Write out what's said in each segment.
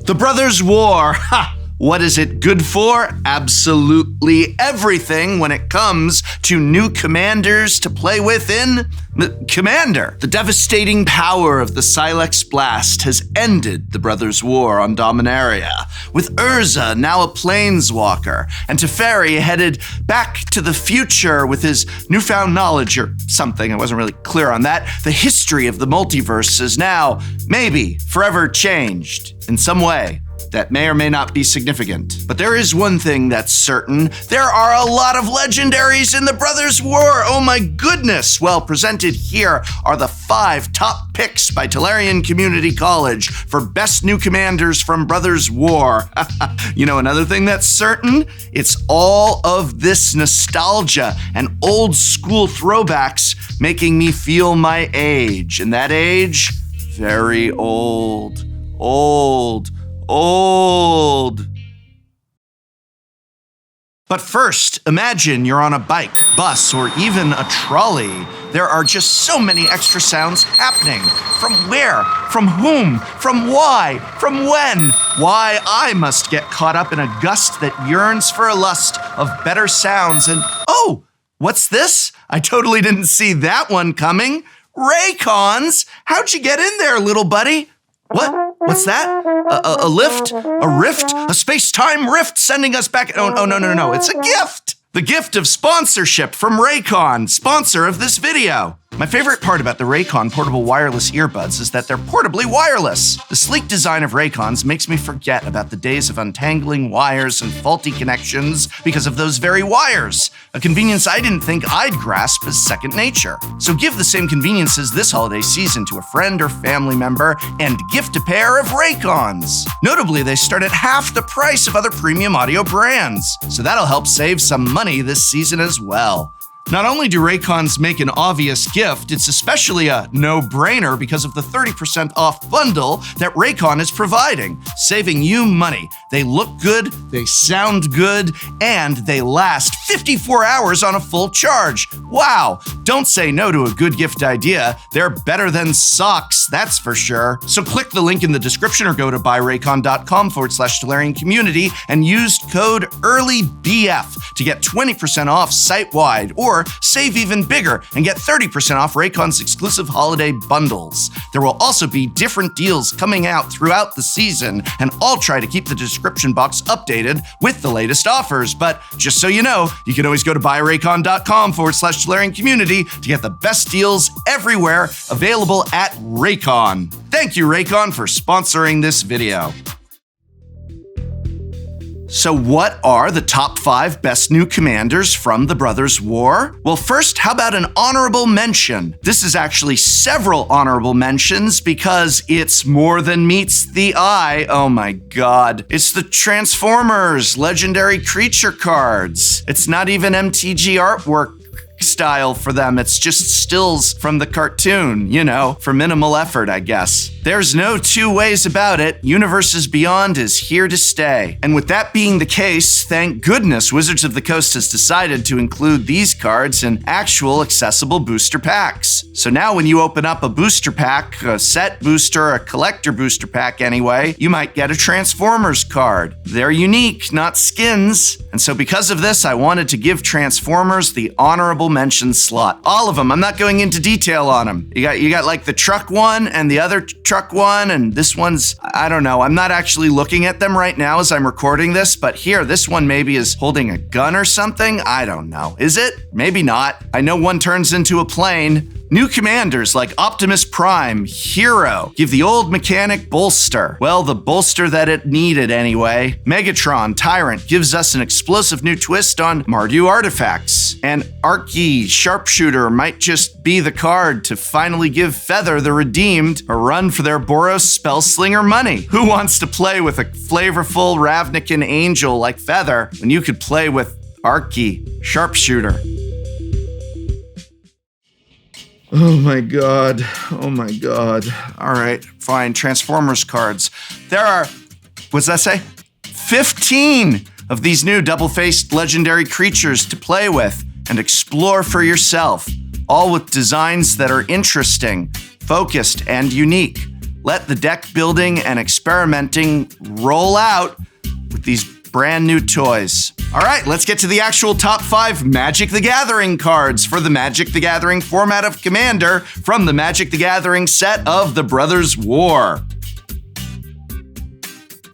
The Brothers' War. Ha! What is it good for? Absolutely everything when it comes to new commanders to play with in Commander. The devastating power of the Silex Blast has ended the Brothers' War on Dominaria, with Urza now a planeswalker, and Teferi headed back to the future with his newfound knowledge or something. I wasn't really clear on that. The history of the multiverse is now, maybe, forever changed in some way that may or may not be significant. But there is one thing that's certain. There are a lot of legendaries in the Brothers' War. Oh my goodness. Well, presented here are the 5 top picks by Tolarian Community College for best new commanders from Brothers' War. You know another thing that's certain? It's all of this nostalgia and old school throwbacks making me feel my age. And that age, very old. But first, imagine you're on a bike, bus, or even a trolley. There are just so many extra sounds happening. From where? From whom? From why? From when? Why, I must get caught up in a gust that yearns for a lust of better sounds and, oh, what's this? I totally didn't see that one coming. Raycons! How'd you get in there, little buddy? What? What's that? A lift? A rift? A space-time rift sending us back? Oh, no. It's a gift! The gift of sponsorship from Raycon, sponsor of this video. My favorite part about the Raycon portable wireless earbuds is that they're portably wireless. The sleek design of Raycons makes me forget about the days of untangling wires and faulty connections because of those very wires, a convenience I didn't think I'd grasp as second nature. So give the same conveniences this holiday season to a friend or family member and gift a pair of Raycons. Notably, they start at half the price of other premium audio brands, so that'll help save some money this season as well. Not only do Raycons make an obvious gift, it's especially a no-brainer because of the 30% off bundle that Raycon is providing, saving you money. They look good, they sound good, and they last 54 hours on a full charge. Wow! Don't say no to a good gift idea. They're better than socks, that's for sure. So click the link in the description or go to buyraycon.com/Tolarian Community and use code EARLYBF to get 20% off site-wide, or save even bigger and get 30% off Raycon's exclusive holiday bundles. There will also be different deals coming out throughout the season, and I'll try to keep the description box updated with the latest offers. But just so you know, you can always go to buyraycon.com/Tolarian Community to get the best deals everywhere available at Raycon. Thank you, Raycon, for sponsoring this video. So what are the top 5 best new commanders from the Brothers' War? Well, first, how about an honorable mention? This is actually several honorable mentions because it's more than meets the eye. Oh my god. It's the Transformers Legendary Creature cards. It's not even MTG artwork style for them. It's just stills from the cartoon, you know, for minimal effort, I guess. There's no two ways about it. Universes Beyond is here to stay. And with that being the case, thank goodness Wizards of the Coast has decided to include these cards in actual accessible booster packs. So now when you open up a booster pack, a set booster, a collector booster pack anyway, you might get a Transformers card. They're unique, not skins. And so because of this, I wanted to give Transformers the honorable mention slot. All of them. I'm not going into detail on them. You got like the truck one and the other truck one, and this one's, I don't know. I'm not actually looking at them right now as I'm recording this, but here, this one maybe is holding a gun or something. I don't know. Is it? Maybe not. I know one turns into a plane. New commanders like Optimus Prime, Hero, give the old mechanic bolster. Well, the bolster that it needed anyway. Megatron, Tyrant, gives us an explosive new twist on Mardu artifacts. And Archie, Sharpshooter, might just be the card to finally give Feather the Redeemed a run for their Boros Spellslinger money. Who wants to play with a flavorful Ravnican angel like Feather when you could play with Archie, Sharpshooter? Oh my god. Oh my god. All right, fine. Transformers cards. There are, what's that say? 15 of these new double-faced legendary creatures to play with and explore for yourself, all with designs that are interesting, focused, and unique. let the deck building and experimenting roll out with these brand new toys. All right, let's get to the actual top 5 Magic the Gathering cards for the Magic the Gathering format of Commander from the Magic the Gathering set of the Brothers War.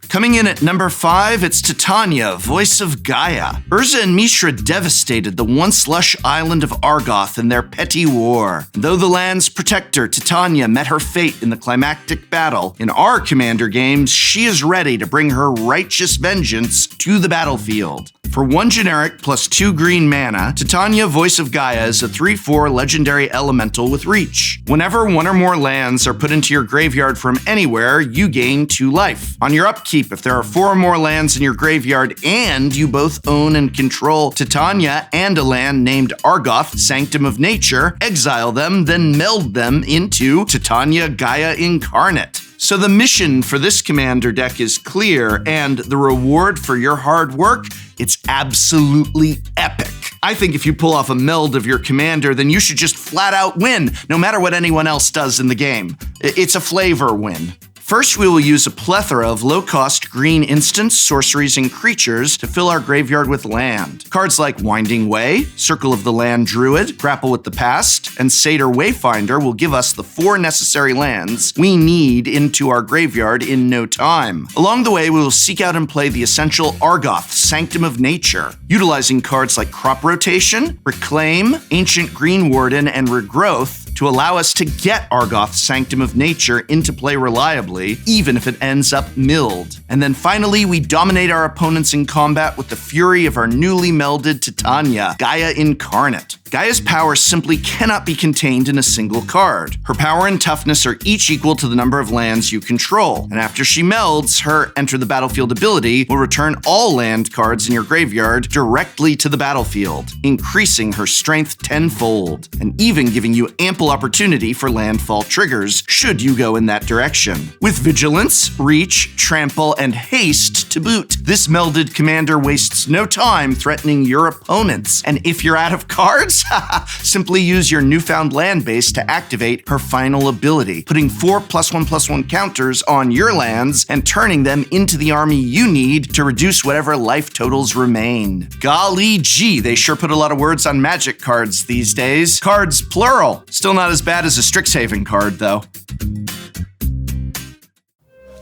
Coming in at number 5, it's Titania, Voice of Gaia. Urza and Mishra devastated the once lush island of Argoth in their petty war. Though the land's protector, Titania, met her fate in the climactic battle, in our Commander games, she is ready to bring her righteous vengeance to the battlefield. For 1 generic plus 2 green mana, Titania, Voice of Gaia is a 3/4 legendary elemental with reach. Whenever 1 or more lands are put into your graveyard from anywhere, you gain 2 life. On your upkeep, if there are 4 or more lands in your graveyard and you both own and control Titania and a land named Argoth, Sanctum of Nature, exile them, then meld them into Titania Gaia Incarnate. So the mission for this Commander deck is clear, and the reward for your hard work, it's absolutely epic. I think if you pull off a meld of your Commander, then you should just flat out win, no matter what anyone else does in the game. It's a flavor win. First, we will use a plethora of low-cost green instants, sorceries, and creatures to fill our graveyard with land. Cards like Winding Way, Circle of the Land Druid, Grapple with the Past, and Satyr Wayfinder will give us the 4 necessary lands we need into our graveyard in no time. Along the way, we will seek out and play the essential Argoth, Sanctum of Nature, utilizing cards like Crop Rotation, Reclaim, Ancient Green Warden, and Regrowth to allow us to get Argoth, Sanctum of Nature into play reliably, even if it ends up milled. And then finally, we dominate our opponents in combat with the fury of our newly melded Titania, Gaia Incarnate. Gaia's power simply cannot be contained in a single card. Her power and toughness are each equal to the number of lands you control, and after she melds, her Enter the Battlefield ability will return all land cards in your graveyard directly to the battlefield, increasing her strength tenfold, and even giving you ample opportunity for landfall triggers should you go in that direction. With Vigilance, Reach, Trample, and Haste to boot, this melded Commander wastes no time threatening your opponents, and if you're out of cards, simply use your newfound land base to activate her final ability, putting 4 +1/+1 counters on your lands and turning them into the army you need to reduce whatever life totals remain. Golly gee, they sure put a lot of words on Magic cards these days. Cards plural. Still not as bad as a Strixhaven card, though.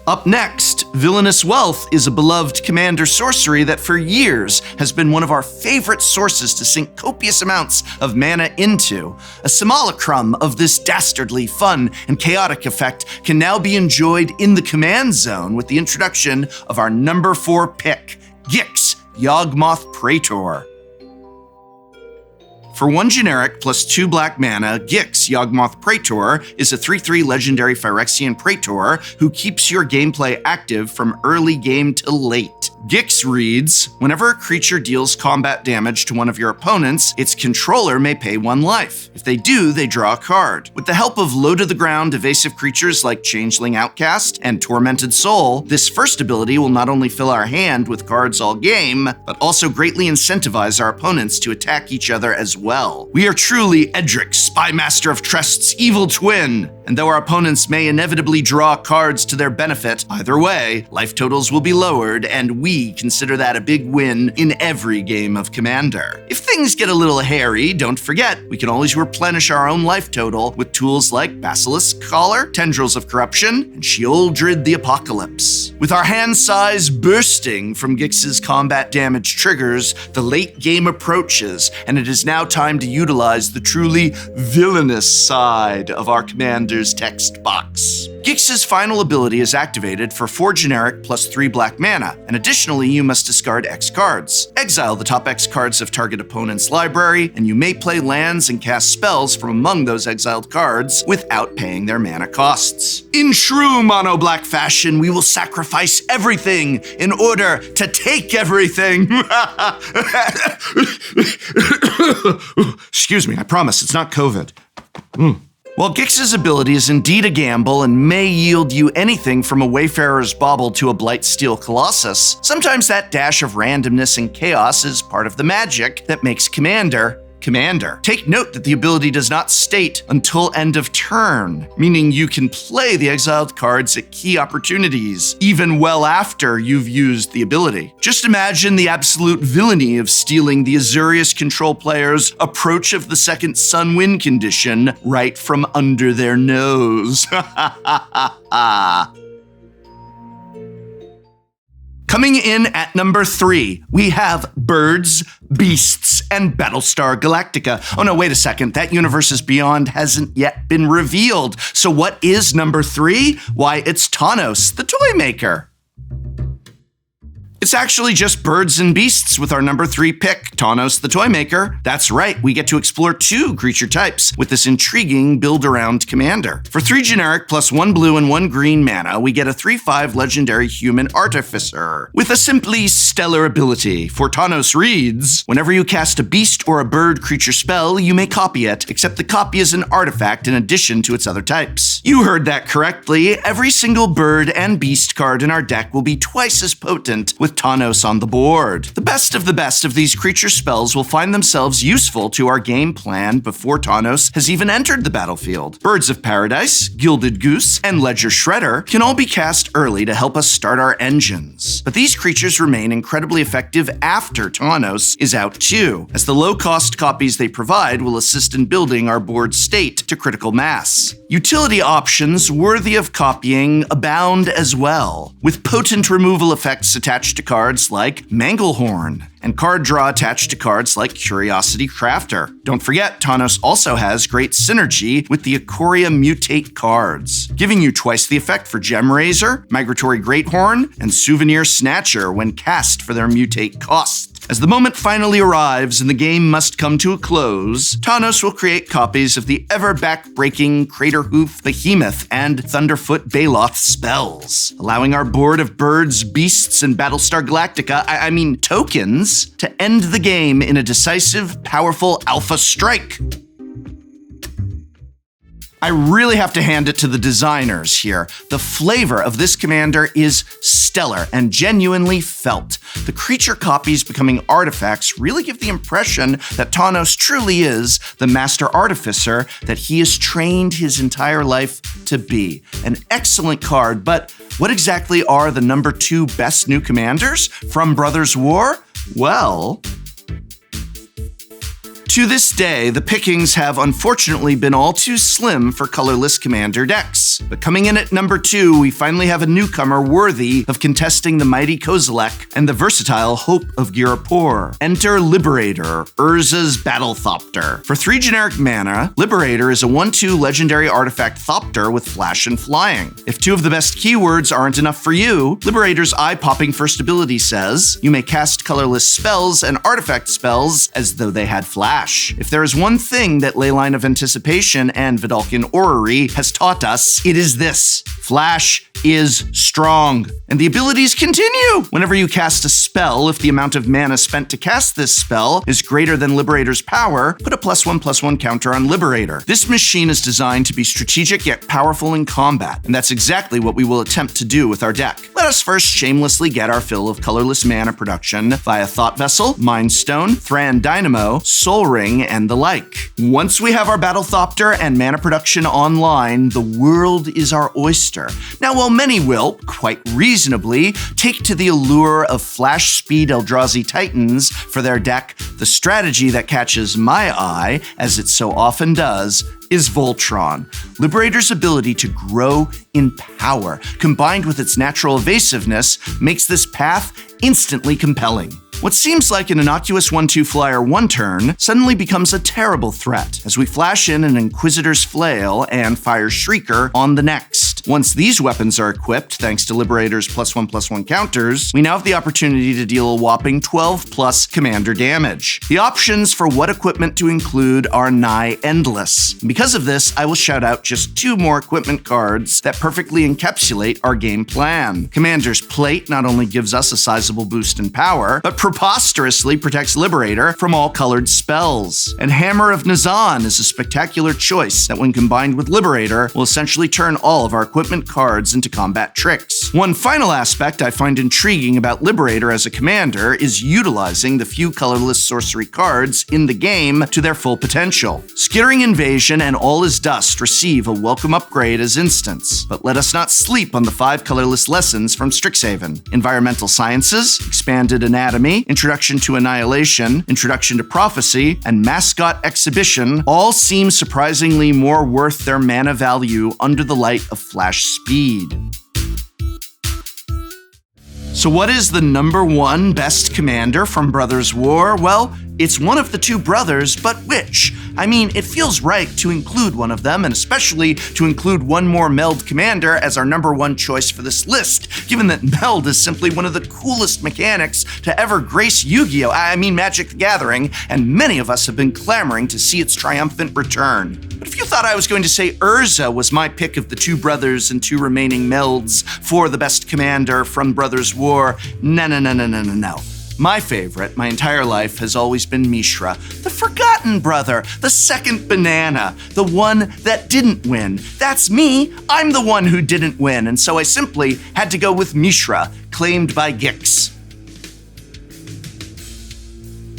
Up next, Villainous Wealth is a beloved Commander sorcery that for years has been one of our favorite sources to sink copious amounts of mana into. A simulacrum of this dastardly fun and chaotic effect can now be enjoyed in the command zone with the introduction of our number 4 pick, Gix, Yogmoth Praetor. For 1 generic plus 2 black mana, Gix, Yogmoth Praetor is a 3/3 legendary Phyrexian Praetor who keeps your gameplay active from early game to late. Gix reads, whenever a creature deals combat damage to one of your opponents, its controller may pay 1 life. If they do, they draw a card. With the help of low-to-the-ground evasive creatures like Changeling Outcast and Tormented Soul, this first ability will not only fill our hand with cards all game, but also greatly incentivize our opponents to attack each other as well. We are truly Edric, Spymaster of Trest's evil twin, and though our opponents may inevitably draw cards to their benefit, either way, life totals will be lowered, and we consider that a big win in every game of Commander. If things get a little hairy, don't forget, we can always replenish our own life total with tools like Basilisk Collar, Tendrils of Corruption, and Sheoldred the Apocalypse. With our hand size bursting from Gix's combat damage triggers, the late game approaches, and it is now time to utilize the truly villainous side of our Commander's text box. Gix's final ability is activated for 4 generic plus 3 black mana, and additionally you must discard X cards. Exile the top X cards of target opponent's library, and you may play lands and cast spells from among those exiled cards without paying their mana costs. In true mono-black fashion, we will sacrifice everything in order to take everything. Excuse me, I promise it's not COVID. While Gix's ability is indeed a gamble and may yield you anything from a Wayfarer's Bauble to a Blightsteel Colossus, sometimes that dash of randomness and chaos is part of the magic that makes Commander Commander. Take note that the ability does not state until end of turn, meaning you can play the exiled cards at key opportunities, even well after you've used the ability. Just imagine the absolute villainy of stealing the Azurius control player's Approach of the Second Sun win condition right from under their nose. Coming in at number 3, we have Birds, Beasts, and Battlestar Galactica. Oh no, wait a second. That Universes Beyond hasn't yet been revealed. So what is number 3? Why, it's Thanos the Toy Maker. It's actually just birds and beasts with our number 3 pick, Thanos the Toy Maker. That's right, we get to explore 2 creature types with this intriguing build-around commander. For 3 generic plus 1 blue and 1 green mana, we get a 3/5 legendary human artificer with a simply stellar ability. For Thanos reads, whenever you cast a beast or a bird creature spell, you may copy it, except the copy is an artifact in addition to its other types. You heard that correctly. Every single bird and beast card in our deck will be twice as potent with Thanos on the board. The best of these creature spells will find themselves useful to our game plan before Thanos has even entered the battlefield. Birds of Paradise, Gilded Goose, and Ledger Shredder can all be cast early to help us start our engines. But these creatures remain incredibly effective after Thanos is out too, as the low-cost copies they provide will assist in building our board state to critical mass. Utility options worthy of copying abound as well, with potent removal effects attached to cards like Manglehorn, and card draw attached to cards like Curiosity Crafter. Don't forget, Thanos also has great synergy with the Ikoria Mutate cards, giving you twice the effect for Gem Razor, Migratory Greathorn, and Souvenir Snatcher when cast for their mutate cost. As the moment finally arrives and the game must come to a close, Thanos will create copies of the ever-back-breaking Craterhoof Behemoth and Thunderfoot Baloth spells, allowing our board of birds, beasts, and Battlestar Galactica, I mean tokens, to end the game in a decisive, powerful alpha strike. I really have to hand it to the designers here. The flavor of this commander is stellar and genuinely felt. The creature copies becoming artifacts really give the impression that Thanos truly is the master artificer that he has trained his entire life to be. An excellent card, but what exactly are the number 2 best new commanders from Brothers War? Well, to this day, the pickings have unfortunately been all too slim for colorless commander decks. But coming in at number 2, we finally have a newcomer worthy of contesting the mighty Kozilek and the versatile Hope of Girapur. Enter Liberator, Urza's Battlethopter. For 3 generic mana, Liberator is a 1/2 legendary artifact Thopter with flash and flying. If 2 of the best keywords aren't enough for you, Liberator's eye-popping first ability says, you may cast colorless spells and artifact spells as though they had flash. If there is one thing that Leyline of Anticipation and Vidalcan Orrery has taught us, it is this: Flash is strong. And the abilities continue. Whenever you cast a spell, if the amount of mana spent to cast this spell is greater than Liberator's power, put a +1/+1 counter on Liberator. This machine is designed to be strategic yet powerful in combat, and that's exactly what we will attempt to do with our deck. Let us first shamelessly get our fill of colorless mana production via Thought Vessel, Mind Stone, Thran Dynamo, Soul Ring, and the like. Once we have our Battlethopter and mana production online, the world is our oyster. Now, while many will, quite reasonably, take to the allure of Flash Speed Eldrazi Titans for their deck, the strategy that catches my eye, as it so often does, is Voltron. Liberator's ability to grow in power, combined with its natural evasiveness, makes this path instantly compelling. What seems like an innocuous 1/2 flyer one turn suddenly becomes a terrible threat as we flash in an Inquisitor's Flail and Fire Shrieker on the next. Once these weapons are equipped, thanks to Liberator's +1/+1 counters, we now have the opportunity to deal a whopping 12+ commander damage. The options for what equipment to include are nigh endless. Because of this, I will shout out just 2 more equipment cards that perfectly encapsulate our game plan. Commander's Plate not only gives us a sizable boost in power, but preposterously protects Liberator from all colored spells. And Hammer of Nazan is a spectacular choice that when combined with Liberator will essentially turn all of our equipment cards into combat tricks. else. One final aspect I find intriguing about Liberator as a commander is utilizing the few colorless sorcery cards in the game to their full potential. Skittering Invasion and All Is Dust receive a welcome upgrade as instants, but let us not sleep on the 5 colorless lessons from Strixhaven. Environmental Sciences, Expanded Anatomy, Introduction to Annihilation, Introduction to Prophecy, and Mascot Exhibition all seem surprisingly more worth their mana value under the light of Flash Speed. So what is the #1 best commander from Brothers War? Well, it's one of the two brothers, but which? I mean, it feels right to include one of them, and especially to include one more Meld commander as our #1 choice for this list, given that Meld is simply one of the coolest mechanics to ever grace Yu-Gi-Oh! I mean Magic the Gathering, and many of us have been clamoring to see its triumphant return. But if you thought I was going to say Urza was my pick of the two brothers and two remaining Melds for the best commander from Brothers War, no. My favorite, my entire life, has always been Mishra, the forgotten brother, the second banana, the one that didn't win. That's me, I'm the one who didn't win, and so I simply had to go with Mishra, claimed by Gix.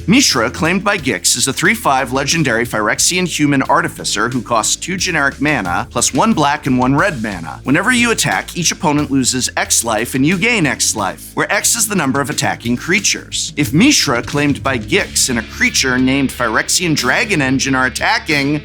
Mishra, claimed by Gix, is a 3/5 legendary Phyrexian human artificer who costs 2 generic mana, plus 1 black and 1 red mana. Whenever you attack, each opponent loses X life and you gain X life, where X is the number of attacking creatures. If Mishra, claimed by Gix, and a creature named Phyrexian Dragon Engine are attacking,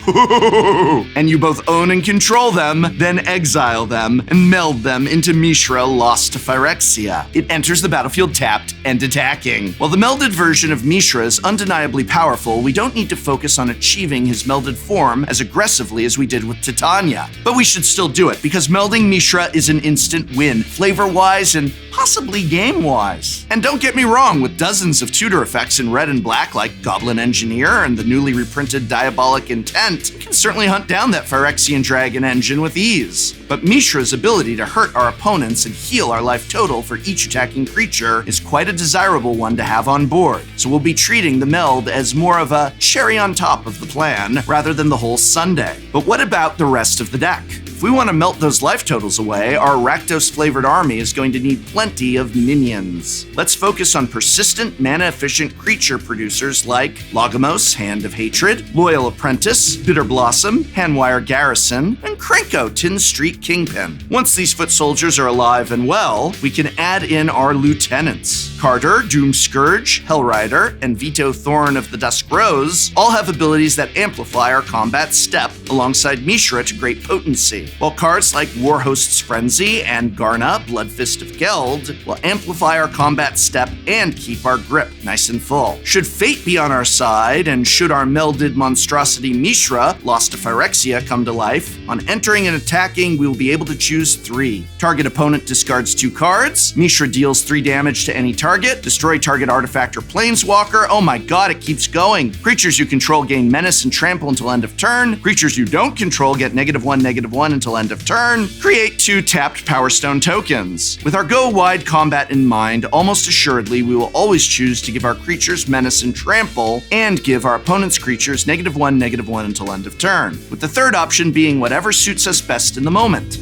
and you both own and control them, then exile them and meld them into Mishra, lost to Phyrexia. It enters the battlefield tapped and attacking. While the melded version of Mishra is undeniably powerful, we don't need to focus on achieving his melded form as aggressively as we did with Titania. But we should still do it, because melding Mishra is an instant win, flavor-wise and possibly game-wise. And don't get me wrong, with dozens of tutor effects in red and black like Goblin Engineer and the newly reprinted Diabolic Intent, we can certainly hunt down that Phyrexian Dragon Engine with ease. But Mishra's ability to hurt our opponents and heal our life total for each attacking creature is quite a desirable one to have on board, so we'll be treating the meld as more of a cherry on top of the plan rather than the whole sundae. But what about the rest of the deck? If we want to melt those life totals away, our Rakdos-flavored army is going to need plenty of minions. Let's focus on persistent, mana-efficient creature producers like Logamos, Hand of Hatred, Loyal Apprentice, Bitter Blossom, Handwire Garrison, and Krenko, Tin Street Kingpin. Once these foot soldiers are alive and well, we can add in our lieutenants. Carter, Doom Scourge, Hellrider, and Vito Thorn of the Dusk Rose all have abilities that amplify our combat step alongside Mishra to great potency, while cards like Warhost's Frenzy and Garna, Bloodfist of Geld, will amplify our combat step and keep our grip nice and full. Should fate be on our side, and should our melded monstrosity Mishra, lost to Phyrexia, come to life, on entering and attacking, we will be able to choose 3. Target opponent discards 2 cards, Mishra deals 3 damage to any target, destroy target artifact or planeswalker, oh my god, it keeps going. Creatures you control gain menace and trample until end of turn, creatures you don't control get -1/-1 until end of turn, create 2 tapped Power Stone tokens. With our go-wide combat in mind, almost assuredly we will always choose to give our creatures menace and trample, and give our opponent's creatures -1/-1 until end of turn, with the third option being whatever suits us best in the moment.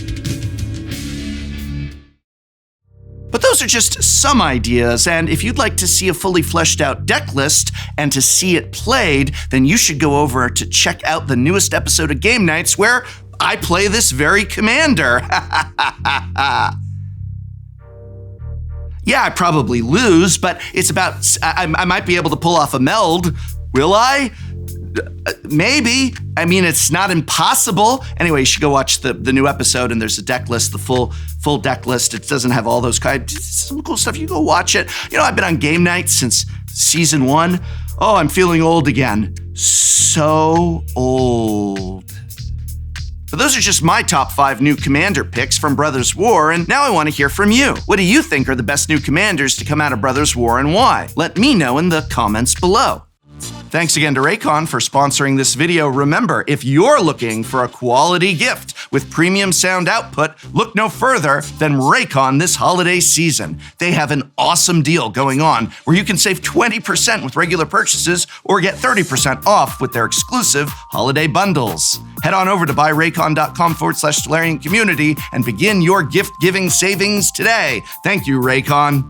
But those are just some ideas, and if you'd like to see a fully fleshed out deck list and to see it played, then you should go over to check out the newest episode of Game Nights where I play this very commander. Yeah, I probably lose, but it's about, I might be able to pull off a meld. Will I? Maybe. I mean, it's not impossible. Anyway, you should go watch the new episode, and there's a deck list, the full deck list. It doesn't have all those some cool stuff. You go watch it. You know, I've been on Game Night since season 1. Oh, I'm feeling old again. So old. But those are just my top 5 new commander picks from Brothers War, and now I want to hear from you. What do you think are the best new commanders to come out of Brothers War, and why? Let me know in the comments below. Thanks again to Raycon for sponsoring this video. Remember, if you're looking for a quality gift With premium sound output, look no further than Raycon this holiday season. They have an awesome deal going on where you can save 20% with regular purchases or get 30% off with their exclusive holiday bundles. Head on over to buyraycon.com/Stellarian community and begin your gift-giving savings today. Thank you, Raycon.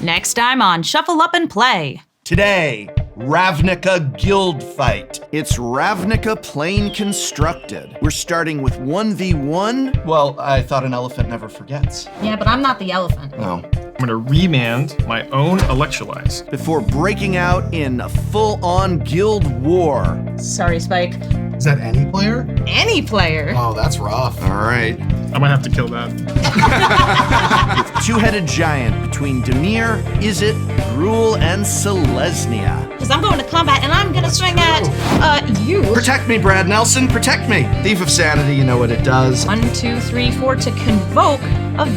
Next time on Shuffle Up and Play. Today, Ravnica Guild Fight. It's Ravnica Plane Constructed. We're starting with 1v1. Well, I thought an elephant never forgets. Yeah, but I'm not the elephant. No. I'm gonna remand my own electrolyze. Before breaking out in a full-on guild war. Sorry, Spike. Is that any player? Any player. Oh, that's rough. All right. I might have to kill that. Two-headed giant between Demir, Izzet, Gruul, and Selesnya. Because I'm going to combat and I'm going to swing at, you. Protect me, Brad Nelson, protect me. Thief of Sanity, you know what it does. 1, 2, 3, 4 to convoke a